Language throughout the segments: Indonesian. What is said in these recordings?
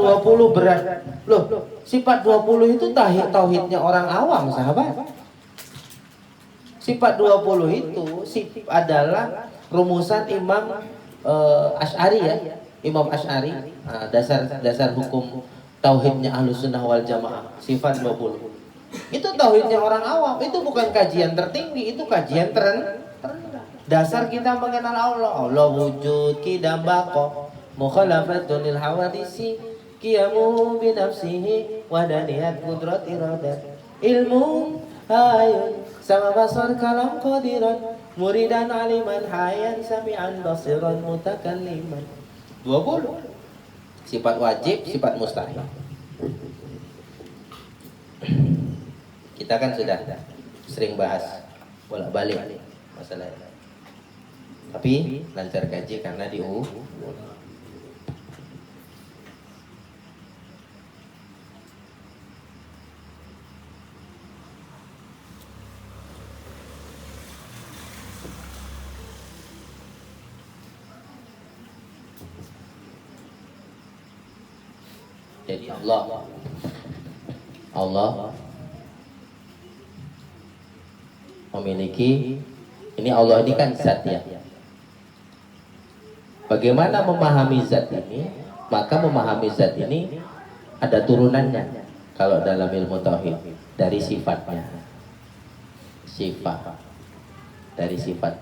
20 berat. Loh, sifat 20 itu tauhidnya orang awam, sahabat. Sifat 20 itu adalah rumusan Imam Asy'ari ya. Imam Asy'ari, dasar hukum tauhidnya Ahlussunnah wal Jamaah, sifat 20. Itu tauhidnya orang awam, itu bukan kajian tertinggi, itu kajian terendah. Dasar kita mengenal Allah. Allah wujud, qidam baqa, mukhalafatun lil hawadisi, qiyamuhu bi nafsihi, wadaniyat qudrat iradat, ilmu hayun sama basar kalam qadiran, muridan aliman hayan sami'an basiran mutakalliman. 20. Sifat wajib, sifat mustahil. Kita kan sudah sering bahas bolak-balik masalah ini. Tapi lancar kaji karena jadi Allah memiliki, ini Allah ini kan zat ya. Bagaimana memahami zat ini? Maka memahami zat ini ada turunannya. Kalau dalam ilmu tauhid dari sifatnya, dari sifat.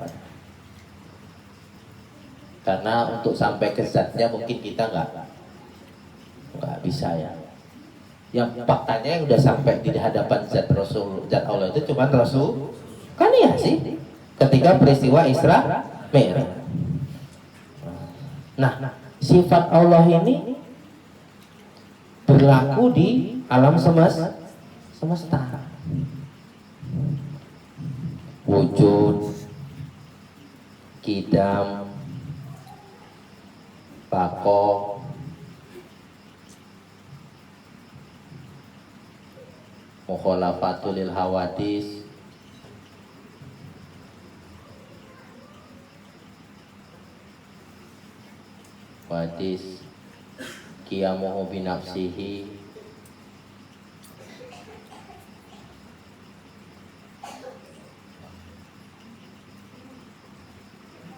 Karena untuk sampai ke zatnya mungkin kita nggak bisa ya. Yang faktanya yang udah sampai di hadapan zat Allah itu cuma Rasul. Kan iya sih. Ketika peristiwa Isra Mi'raj. Nah, sifat Allah ini berlaku di alam semesta. Wujud, qidam, baqa, mukhalafatul lil hawadis, wadis, qiyamuhu bi nafsihi,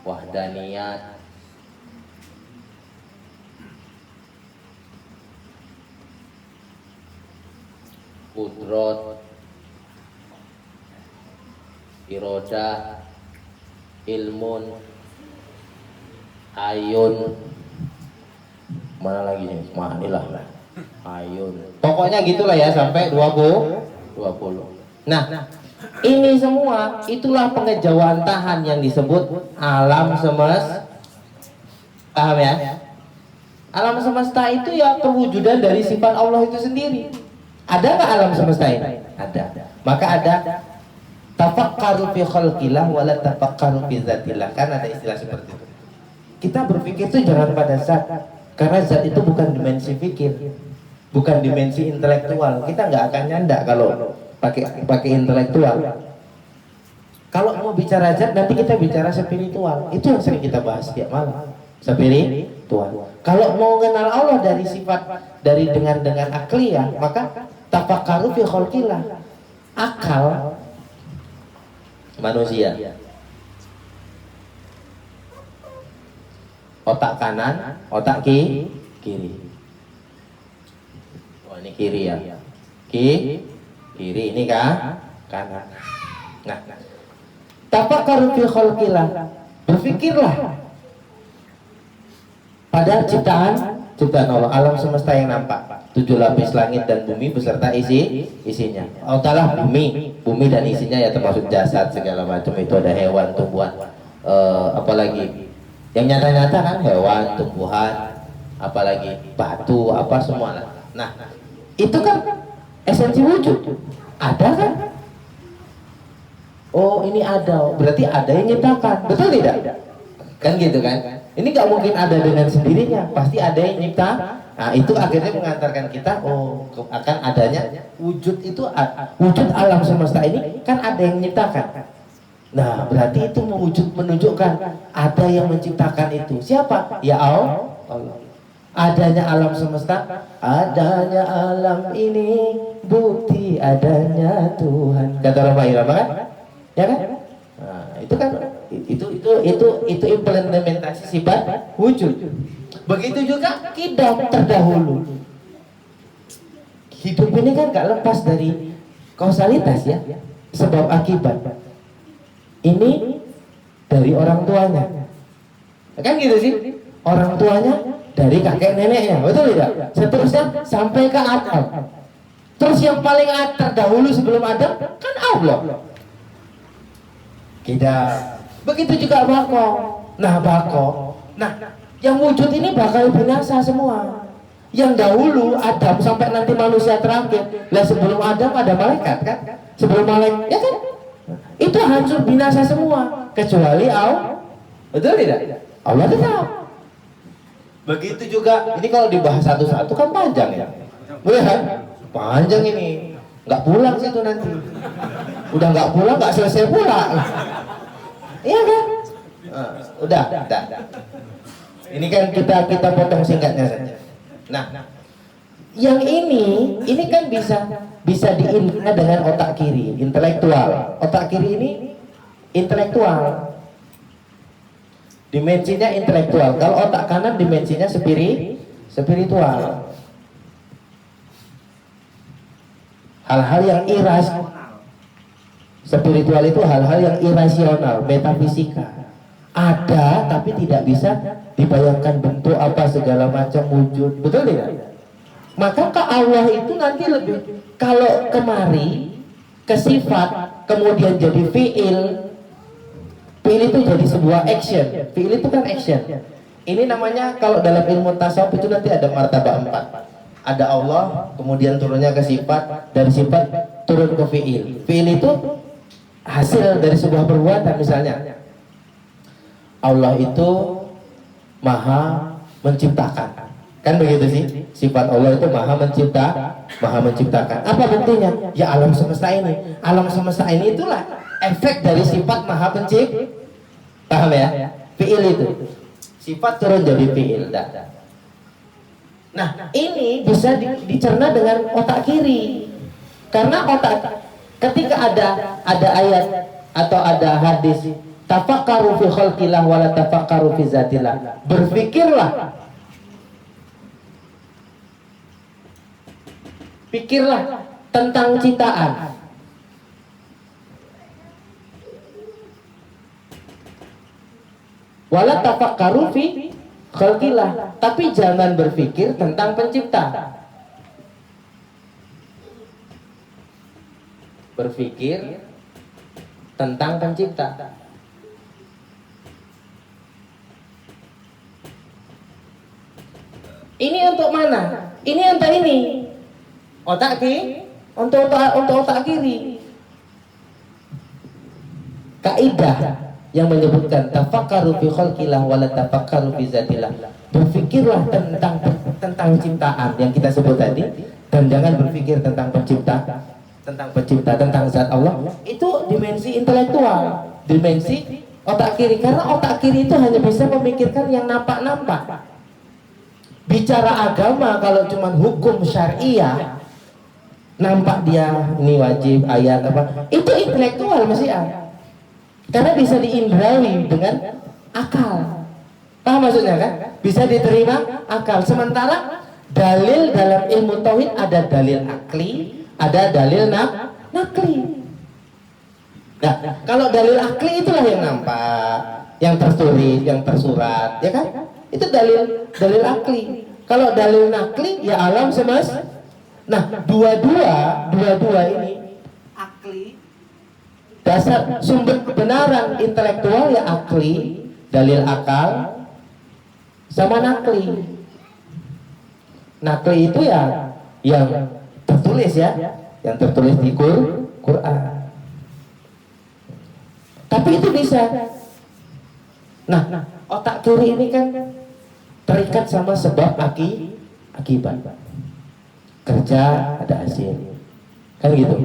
wahdaniyat, qudrat, irodah, ilmun, ayun, mana lagi nih? Manilah, ayun. Pokoknya gitulah ya sampai 20. Nah, ini semua itulah pengejawantahan yang disebut alam semesta. Paham ya? Alam semesta itu ya perwujudan dari sifat Allah itu sendiri. Ada nggak alam semesta ini? Ada. Maka ada tafakkaru fi khalqillah wa la tafakkaru fi dzatillah. Kan ada istilah seperti itu. Kita berpikir itu jangan pada zat. Karena zat itu bukan dimensi fikir, bukan dimensi intelektual. Kita nggak akan nyanda kalau pakai intelektual. Kalau mau bicara zat, nanti kita bicara spiritual. Itu yang sering kita bahas tiap malam. Spiritual. Kalau mau kenal Allah dari sifat dengan akliyah, maka tafakkaru fi khalqillah. Akal manusia. Otak kanan, otak kiri. Oh ini kiri ya. Kiri ini kan kanan. Nah, tafakkaru fi khalqillah. Berpikirlah pada ciptaan Allah, alam semesta yang nampak, 7 lapis langit dan bumi beserta isinya. Talah bumi dan isinya ya termasuk jasad segala macam itu, ada hewan, tumbuhan, apalagi yang nyata-nyata kan hewan, tumbuhan, apalagi batu, apa semua lah. Nah, itu kan esensi wujud. Ada kan? Oh, ini ada. Berarti ada yang nyiptakan. Betul tidak? Kan gitu kan? Ini nggak mungkin ada dengan sendirinya. Pasti ada yang nyipta. Nah, itu akhirnya mengantarkan kita akan adanya wujud itu. Wujud alam semesta ini kan ada yang menyiptakan. Nah, berarti itu menunjukkan ada yang menciptakan itu. Siapa? Ya Allah. Adanya alam semesta, adanya alam ini bukti adanya Tuhan. Kata orang Pak Irama kan? Ya kan? Nah, itu kan itu implementasi sifat wujud. Begitu juga kidam terdahulu. Hidup ini kan gak lepas dari kausalitas ya, sebab akibat. Ini dari orang tuanya, kan gitu sih. Orang tuanya dari kakek neneknya, betul tidak? Seterusnya sampai ke Adam. Terus yang paling terdahulu sebelum Adam kan Allah. Kita begitu juga bako. Nah, yang wujud ini bakal binasa semua. Yang dahulu Adam sampai nanti manusia terakhir. Lah sebelum Adam ada malaikat kan? Sebelum malaikat, ya kan? Itu hancur binasa semua kecuali Allah. Betul tidak? Allah tetap. Begitu juga, ini kalau dibahas satu-satu kan panjang ya. Kan? Panjang ini. Nggak pulang situ nanti. Udah nggak pulang, nggak selesai pula. Iya kan? Udah. Ini kan kita potong singkatnya saja. Nah, yang ini kan bisa diingat dengan otak kiri, intelektual. Otak kiri ini intelektual. Dimensinya intelektual. Kalau otak kanan dimensinya spiritual. Hal-hal yang irasional. Spiritual itu hal-hal yang irasional, metafisika. Ada tapi tidak bisa dibayangkan bentuk apa segala macam wujud. Betul tidak? Maka ke Allah itu nanti lebih, kalau kemari ke sifat kemudian jadi fiil. Fiil itu jadi sebuah action. Fiil itu kan action. Ini namanya kalau dalam ilmu tasawuf itu nanti ada martabah 4. Ada Allah, kemudian turunnya ke sifat, dari sifat turun ke fiil. Fiil itu hasil dari sebuah perbuatan. Misalnya Allah itu maha menciptakan. Kan begitu sih? Sifat Allah itu maha menciptakan. Apa buktinya? Ya alam semesta ini. Alam semesta ini itulah efek dari sifat maha pencipta. Paham ya? Fiil itu. Sifat turun jadi fiil. Nah, ini bisa dicerna dengan otak kiri. Karena ketika ada ayat atau ada hadis, tafakkaru fi khalqillah wa la tafakkaru fi zatillah. Pikirlah tentang ciptaan. Wala tafakkaru fi khalqillah, tapi jangan berpikir tentang pencipta. Berpikir tentang pencipta. Ini untuk mana? Ini untuk ini. Otak kiri, untuk otak kiri. Kaidah yang menyebutkan tafakkaru fi khalqillah wa la tafakkaru fi zatillah. Berpikirlah tentang ciptaan yang kita sebut tadi, dan jangan berpikir tentang pencipta, tentang zat Allah. Itu dimensi intelektual, dimensi otak kiri. Karena otak kiri itu hanya bisa memikirkan yang nampak-nampak. Bicara agama kalau cuma hukum syariah, nampak dia ini wajib ayat apa, itu intelektual masih ada. Karena bisa diindrawi dengan akal. Paham maksudnya kan? Bisa diterima akal. Sementara dalil dalam ilmu tauhid ada dalil akli, ada dalil nakli. Nah, kalau dalil akli itulah yang nampak, yang tertulis, yang tersurat, ya kan? Itu dalil akli. Kalau dalil nakli ya alam semesta. Nah, dua-dua ini akli, dasar sumber kebenaran intelektual ya akli, dalil akal, sama nakli. Nakli itu ya yang tertulis ya, yang tertulis di Quran. Tapi itu bisa. Nah, otak kiri ini kan terikat sama sebab akibat. Kerja ada hasil, kan gitu.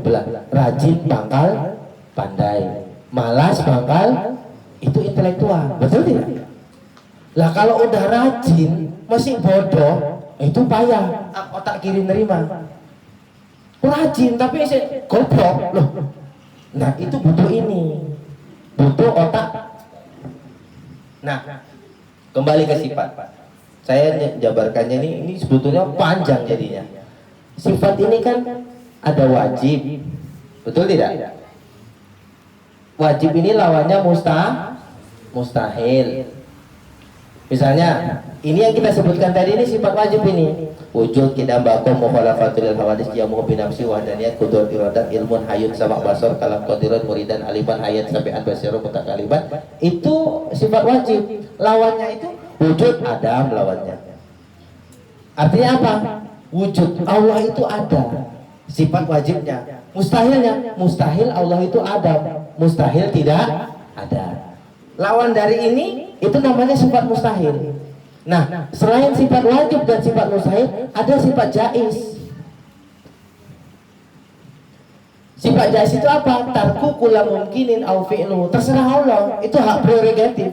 Rajin pangkal pandai, malas pangkal itu intelektual, betul tidak? Lah kalau udah rajin masih bodoh, itu payah otak kiri nerima. Rajin tapi goblok loh. Nah itu butuh ini, butuh otak. Nah kembali ke sifat. Saya jabarkannya ini sebetulnya panjang jadinya. Sifat ini kan ada wajib, betul tidak? Wajib ini lawannya mustahil. Misalnya, ini yang kita sebutkan tadi ini sifat wajib ini. Wujud kidam bakum mukhalafatul hawadis jamu binafsi wahdaniyat qudrah iradat ilmun hayun sama basar kalam qadirat muridan aliman hayat sampai basyaru mutakaliban. Itu sifat wajib. Lawannya itu wujud adam lawannya. Artinya apa? Wujud Allah itu ada. Sifat wajibnya. Mustahilnya, mustahil Allah itu ada. Mustahil tidak ada. Lawan dari ini itu namanya sifat mustahil. Nah, selain sifat wajib dan sifat mustahil, ada sifat jaiz. Sifat jaiz itu apa? Tarku kula mungkinin au fi'lu. Terserah Allah, itu hak prerogatif.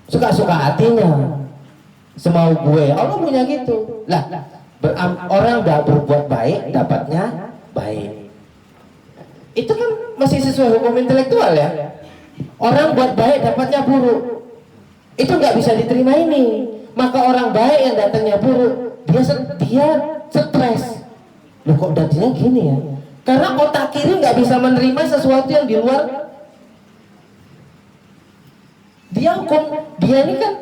Suka-suka hatinya. Semau gue. Allah punya gitu. Lah, orang dah berbuat baik dapatnya baik. Itu kan masih sesuai hukum intelektual ya. Orang buat baik dapatnya buruk. Itu nggak bisa diterima ini. Maka orang baik yang datangnya buruk, dia stres. Loh kok dadinya gini ya? Karena otak kiri nggak bisa menerima sesuatu yang di luar. Dia ini kan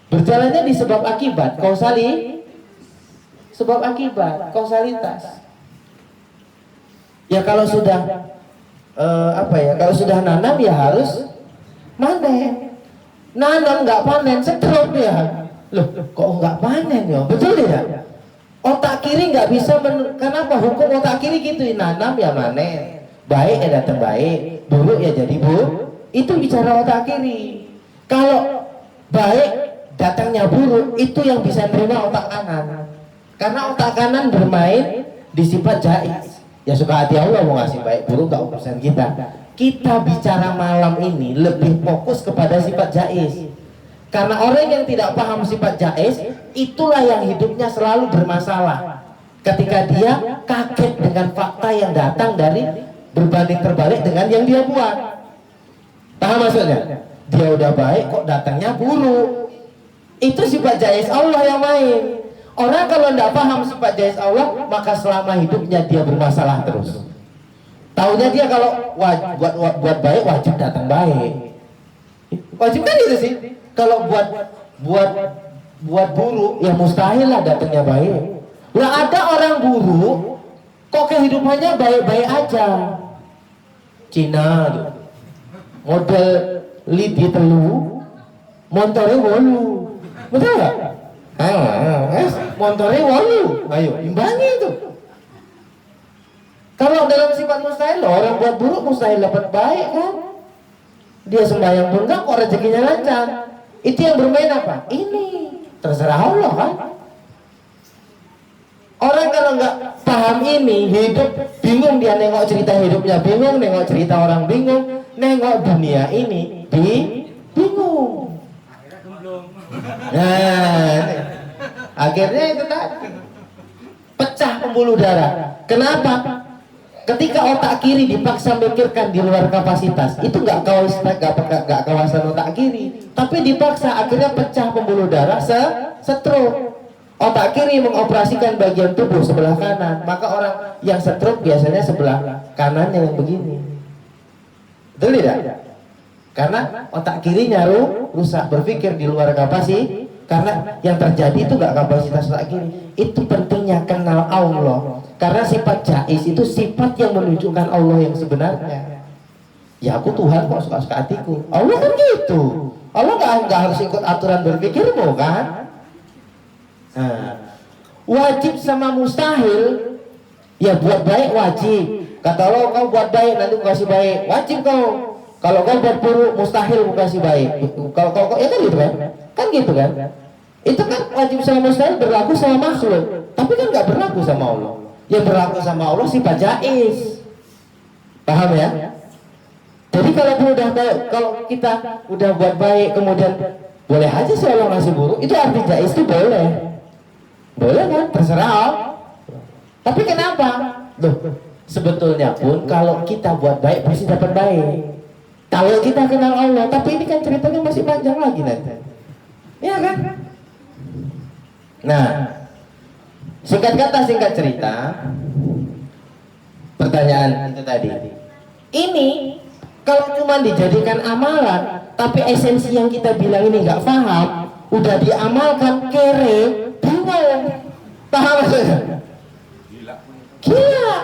berjalannya di sebab akibat, sebab akibat, kausalitas. Ya kalau sudah kalau sudah nanam ya harus panen. Nanam nggak panen setruk ya. Loh kok nggak panen ya? Betul tidak? Otak kiri nggak bisa kenapa hukum otak kiri gitu, nanam ya panen, baik ya datang baik, buruk ya jadi buruk. Itu bicara otak kiri. Kalau baik datangnya buruk, itu yang bisa nerima otak kanan. Karena otak kanan bermain di sifat jaiz. Ya suka hati Allah mau ngasih baik buruk gak urusan kita. Kita bicara malam ini lebih fokus kepada sifat jaiz. Karena orang yang tidak paham sifat jaiz, itulah yang hidupnya selalu bermasalah. Ketika dia kaget dengan fakta yang datang dari berbanding terbalik dengan yang dia buat. Paham maksudnya? Dia udah baik kok datangnya buruk. Itu sifat jaiz Allah yang main. Orang kalau tidak paham sifat jaiz Allah, maka selama hidupnya dia bermasalah terus. Taunya dia kalau buat baik wajib datang baik. Wajib kan itu sih. Kalau buat buruk ya mustahil lah datangnya baik. Lah ada orang buruk kok kehidupannya baik-baik aja. Cina model lidi telu, montore wolu. Betul nggak? Montore wolu, ayo imbangi itu. Kalau dalam sifat mustahil, orang buat buruk mustahil dapat baik kan? Dia sembahyang pun enggak kok rezekinya lancar. Itu yang bermain apa? Ini terserah Allah kan? Orang kalau nggak paham ini, hidup bingung, dia nengok cerita hidupnya bingung, nengok cerita orang bingung, nengok dunia ini bingung. Nah, akhirnya itu tadi pecah pembuluh darah. Kenapa? Ketika otak kiri dipaksa mikirkan di luar kapasitas, itu nggak kawasan otak kiri, tapi dipaksa akhirnya pecah pembuluh darah, stroke. Otak kiri mengoperasikan bagian tubuh sebelah kanan, maka orang yang stroke biasanya sebelah kanannya yang begini. Betul tidak? Karena otak kirinya rusak, berpikir di luar kapasitas. Karena yang terjadi itu nggak kapasitas otak kiri. Itu pentingnya kenal Allah. Karena sifat jaiz itu sifat yang menunjukkan Allah yang sebenarnya. Ya aku Tuhan kok suka-suka hatiku. Allah kan gitu. Allah nggak harus ikut aturan berpikirmu kan. Nah, wajib sama mustahil. Ya buat baik wajib. Kata Allah kau buat baik nanti aku kasih baik. Wajib kau. Kalau kau buat buruk mustahil aku kasih baik. Kalau ya kan gitu kan? Kan gitu kan? Itu kan wajib sama mustahil berlaku sama makhluk, tapi kan nggak berlaku sama Allah. Yang berlaku sama Allah sifat jaiz. Paham ya? Jadi kalau kita udah buat baik kemudian boleh aja sih Allah ngasih buruk, itu arti jais itu boleh. Boleh kan? Terserah. Tapi kenapa? Loh, sebetulnya pun kalau kita buat baik pasti dapat baik. Kalau kita kenal Allah, tapi ini kan ceritanya masih panjang lagi nanti. Iya kan? Nah, singkat kata singkat cerita, pertanyaan itu tadi. Ini kalau cuma dijadikan amalan, tapi esensi yang kita bilang ini nggak paham, udah diamalkan kere, bingung. Paham maksudnya? Gila.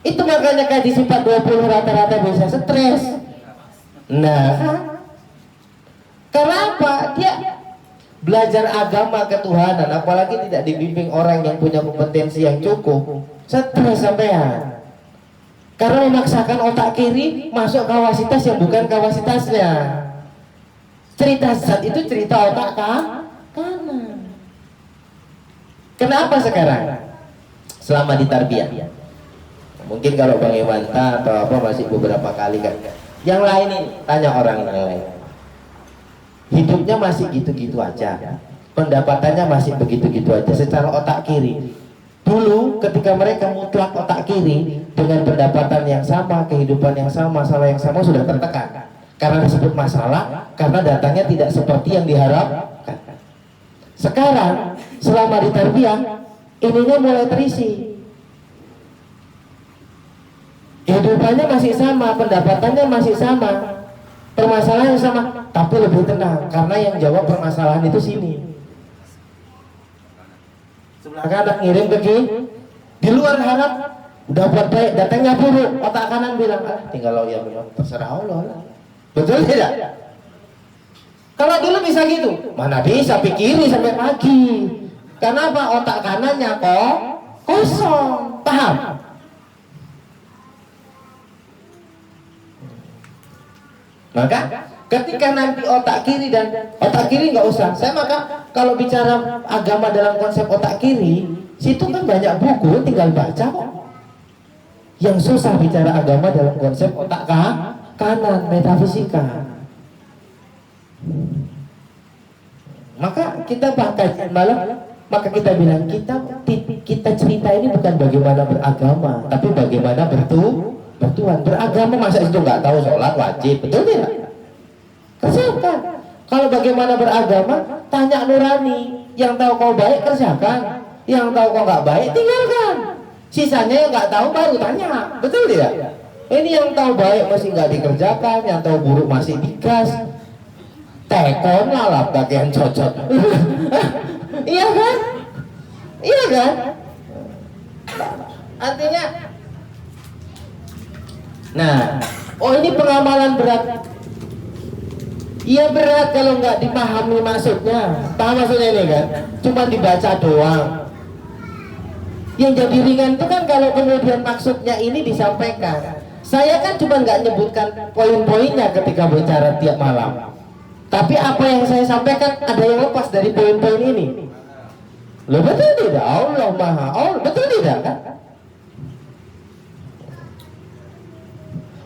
Itu makanya kaji sifat 20 rata-rata bisa stres. Nah, kenapa? Dia belajar agama ketuhanan, apalagi tidak dibimbing orang yang punya kompetensi yang cukup, stres sampean. Karena memaksakan otak kiri masuk kapasitas yang bukan kapasitasnya. Cerita zat itu cerita otak kanan. Kenapa sekarang? Selama di tarbiyah. Mungkin kalau Bang Iwanta atau apa masih beberapa kali kan. Yang lain ini tanya orang yang lain. Hidupnya masih gitu-gitu aja. Pendapatannya masih begitu-gitu aja secara otak kiri. Dulu ketika mereka mutlak otak kiri dengan pendapatan yang sama, kehidupan yang sama, masalah yang sama sudah tertekan. Karena disebut masalah, karena datangnya tidak seperti yang diharapkan. Sekarang selama di tarbiyah, ininya mulai terisi. Kehidupannya masih sama, pendapatannya masih sama, permasalahannya sama, tapi lebih tenang karena yang jawab permasalahan itu sini. Sebelah kanan ngirim ke kiri, di luar harap udah buat baik, datangnya buruk, otak kanan bilang tinggal ya memang terserah Allah. Betul tidak? Kalau dulu bisa gitu, mana bisa pikiri sampai pagi. Kenapa? Otak kanannya kok kosong. Paham? Maka ketika nanti otak kiri dan otak kiri nggak usah. Saya maka kalau bicara agama dalam konsep otak kiri, situ kan banyak buku, tinggal baca kok. Yang susah bicara agama dalam konsep otak kanan, metafisika. Maka kita pakai malam, maka kita bilang kita cerita ini bukan bagaimana beragama, tapi bagaimana bertuhan. Beragama masa itu nggak tahu sholat wajib, betul tidak? Kerjakan. Kalau bagaimana beragama, tanya nurani. Yang tahu kau baik kerjakan, yang tahu kau nggak baik tinggalkan. Sisanya yang nggak tahu baru tanya, betul tidak? Ini yang tahu baik masih nggak dikerjakan, yang tahu buruk masih digas. Tekon lah bagian cocok. Iya kan? Iya kan? Artinya, nah, oh ini pengamalan berat. Iya berat kalau nggak dipahami maksudnya. Paham maksudnya ini kan? Cuma dibaca doang. Yang jadi ringan itu kan kalau kemudian maksudnya ini disampaikan. Saya kan cuma nggak nyebutkan poin-poinnya ketika bicara tiap malam. Tapi apa yang saya sampaikan ada yang lepas dari poin-poin ini. Loh betul tidak? Allah Maha Allah, betul tidak kan?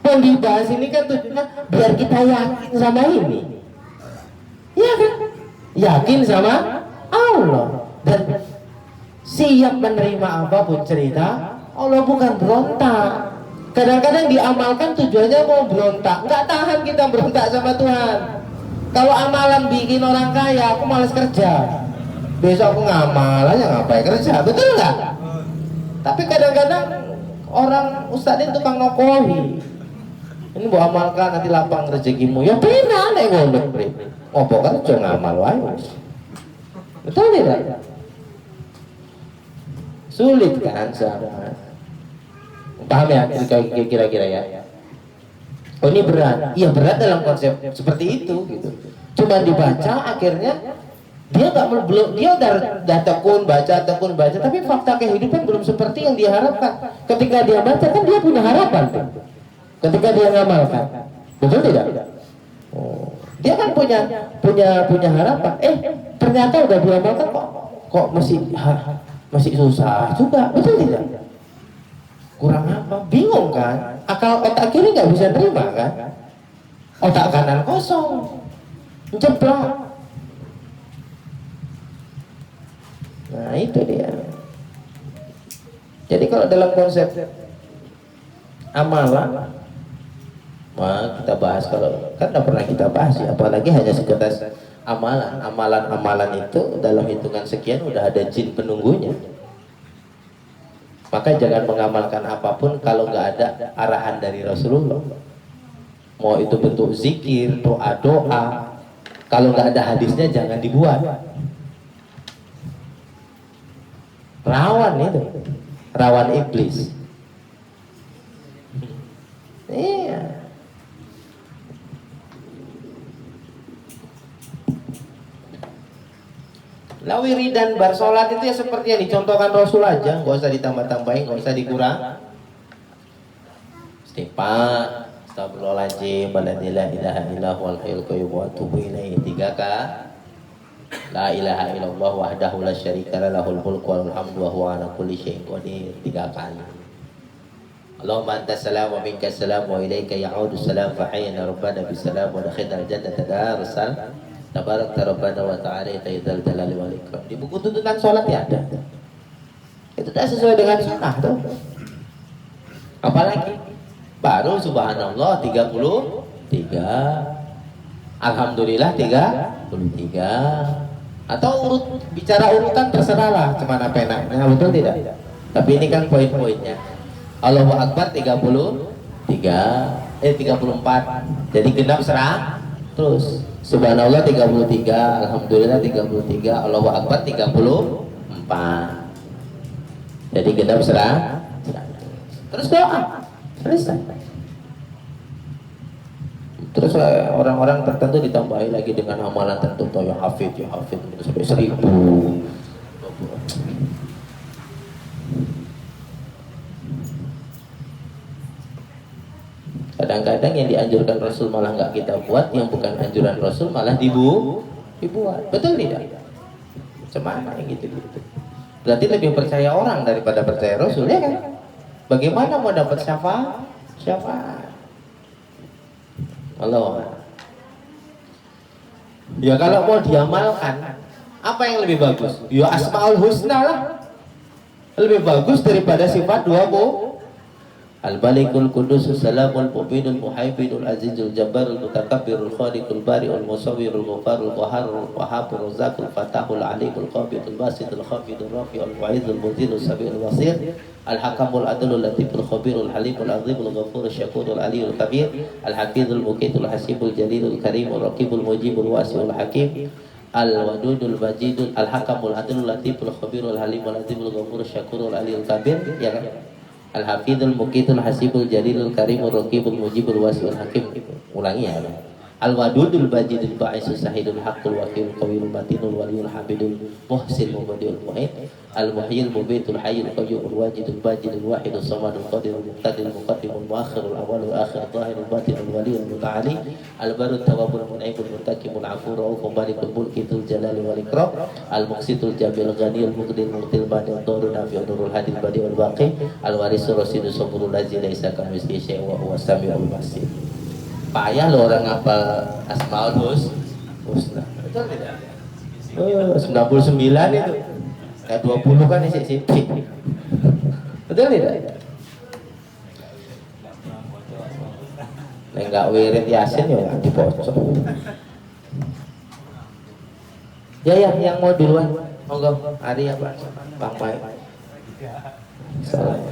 Yang dibahas ini kan tujuannya biar kita yakin sama ini. Ya kan? Yakin sama Allah dan siap menerima apapun cerita Allah, bukan berontak. Kadang-kadang diamalkan tujuannya mau berontak. Nggak tahan kita berontak sama Tuhan. Kalau amalan bikin orang kaya, aku malas kerja. Besok aku ngamal aja, ngapain kerja, betul nggak? Tapi kadang-kadang orang ustadz ini tukang nokoli. Ini mau amalkan nanti lapang rezekimu. Ya benar nek ngono, Bre. Opo kan aja ngamal wae. Betul tidak? Sulit kan sahabat. Paham ya kira-kira ya? Oh ini berat. Iya berat dalam konsep seperti itu gitu. Cuma dibaca akhirnya dia udah tekun baca, tapi fakta kehidupan belum seperti yang diharapkan. Ketika dia baca kan dia punya harapan tuh. Ketika dia ngamalkan, betul tidak? Oh, dia kan punya harapan. Ternyata udah diamalkan kok masih susah juga, betul tidak? Kurang apa? Bingung kan? Akal otak kiri nggak bisa terima kan? Otak kanan kosong, jeblok. Nah itu dia. Jadi kalau dalam konsep amalan, mah kita bahas kalau kan tidak pernah kita bahas ya, apalagi hanya sekedar amalan. Amalan itu dalam hitungan sekian udah ada jin penunggunya. Maka jangan mengamalkan apapun kalau nggak ada arahan dari Rasulullah. Mau itu bentuk zikir, doa-doa, kalau nggak ada hadisnya jangan dibuat. Rawan itu, rawan iblis. Iya. Wiridan bar sholat itu ya seperti yang dicontohkan Rasul aja, nggak usah ditambah-tambahin, nggak usah dikurang. Istighfar, astagfirullahaladzim, la ilaha illallah wal hayyul qayyum wa atubu ilaihi 3 kali. La ilaha illallah wahdahu la syarika lahul mulku wal hamdu wa huwa ala kulli syai'in qadir 3 kali. Allahumma antas salam wa minkas salam wa ilaika ya'udu salam fa hayyana rabbana bis salam wa dakhilna jannata darsal. Tabarak Rabbana wa ta'ala ta'idhal jalali wal ikram. Di buku tuntutan sholat ya ada. Itu tak sesuai dengan sunnah tuh. Apalagi baru subhanallah 33, alhamdulillah 33, atau bicara urutan terserahlah cemana penaknya, betul tidak? Tapi ini kan poin-poinnya. Allahu Akbar 34, jadi genap serah terus. Subhanallah 33, alhamdulillah 33, Allahu Akbar 34. Jadi genap serah. Terus doa. Selesai. Terus orang-orang tertentu ditambahi lagi dengan amalan tertentu, ya hafid sampai 1000. Kadang-kadang yang dianjurkan Rasul malah nggak kita buat, yang bukan anjuran Rasul malah dibuat. Betul tidak? Cemana yang gitu-gitu. Berarti lebih percaya orang daripada percaya Rasul, ya kan? Bagaimana mau dapat syafaat? Allah. Ya kalau mau diamalkan, apa yang lebih bagus? Ya Asmaul Husna lah. Lebih bagus daripada sifat 20. Al-Balikul Qudus Salamul Mu'minul Muhaiminul Azizul Jabbarul Mutakabbirul Khaliqul Bari'ul Musawwirul Ghafarul Qaharul Wahhabur Razaqul Fatahul Alimul Qabidul Basitul Khafidul Rafi'ul Wa'izul Mudhirul Sabi'ul Wasir Al-Hakamul Adlul Latiful Khabirul Halimul Azimul Ghafurul Syakurul Aliyul Kabir Al-Hafidhul Muqitul Hasibul Jalilul Karimul Raqibul Mujibul Wasi'ul Hakim Al-Wadudul Majidul Al-Hakamul Adlul Latiful Khabirul Halimul Azimul Ghafurul Syakurul Aliyul Kabir, ya kan? Al-Hafidhul Muqitul Hasibul Jalilul Karimul Raqibul Mujibul Wasi'ul Hakim. Ulangi ya. Al-Wadudul Bajidul Ba'isus Sahidul Haqqul Wakil Qawilul Matinul Waliyul Habidul Muhsin Mubadiul Mu'id Al-Muhyil Mubitul Hayyul Qayyumul Wajidul Bajidul Wahidul Samadul Qadirul Muqtadil Muqaddimul Muakhirul Awalul Akhir Zahirul Batinul Waliyul Muta'ali Al-Barul Tawabul Mun'ibul Muntakimul Afur Rauful Malikul Mulkitul Jalali Wal Ikram Al-Muqsitul Jabil Ghaniyul Muqdil Muqtil Badil Turun Nafi'ul Nurul Hadil Badiul Baqi Al-Warisul Rasidul Saburul Lazi Laisa Kamisli Syai'un wa huwa Sami'ul Basir. Payah lo orang ngapal Asmaul Husna. Betul tidak? 99 itu. Kayak 20 kan isi sipik. Betul tidak? Enggak wirid Yasin ya dipocok. Ya yang mau duluan. Monggo. Ari apa? Bang Pai. Salam.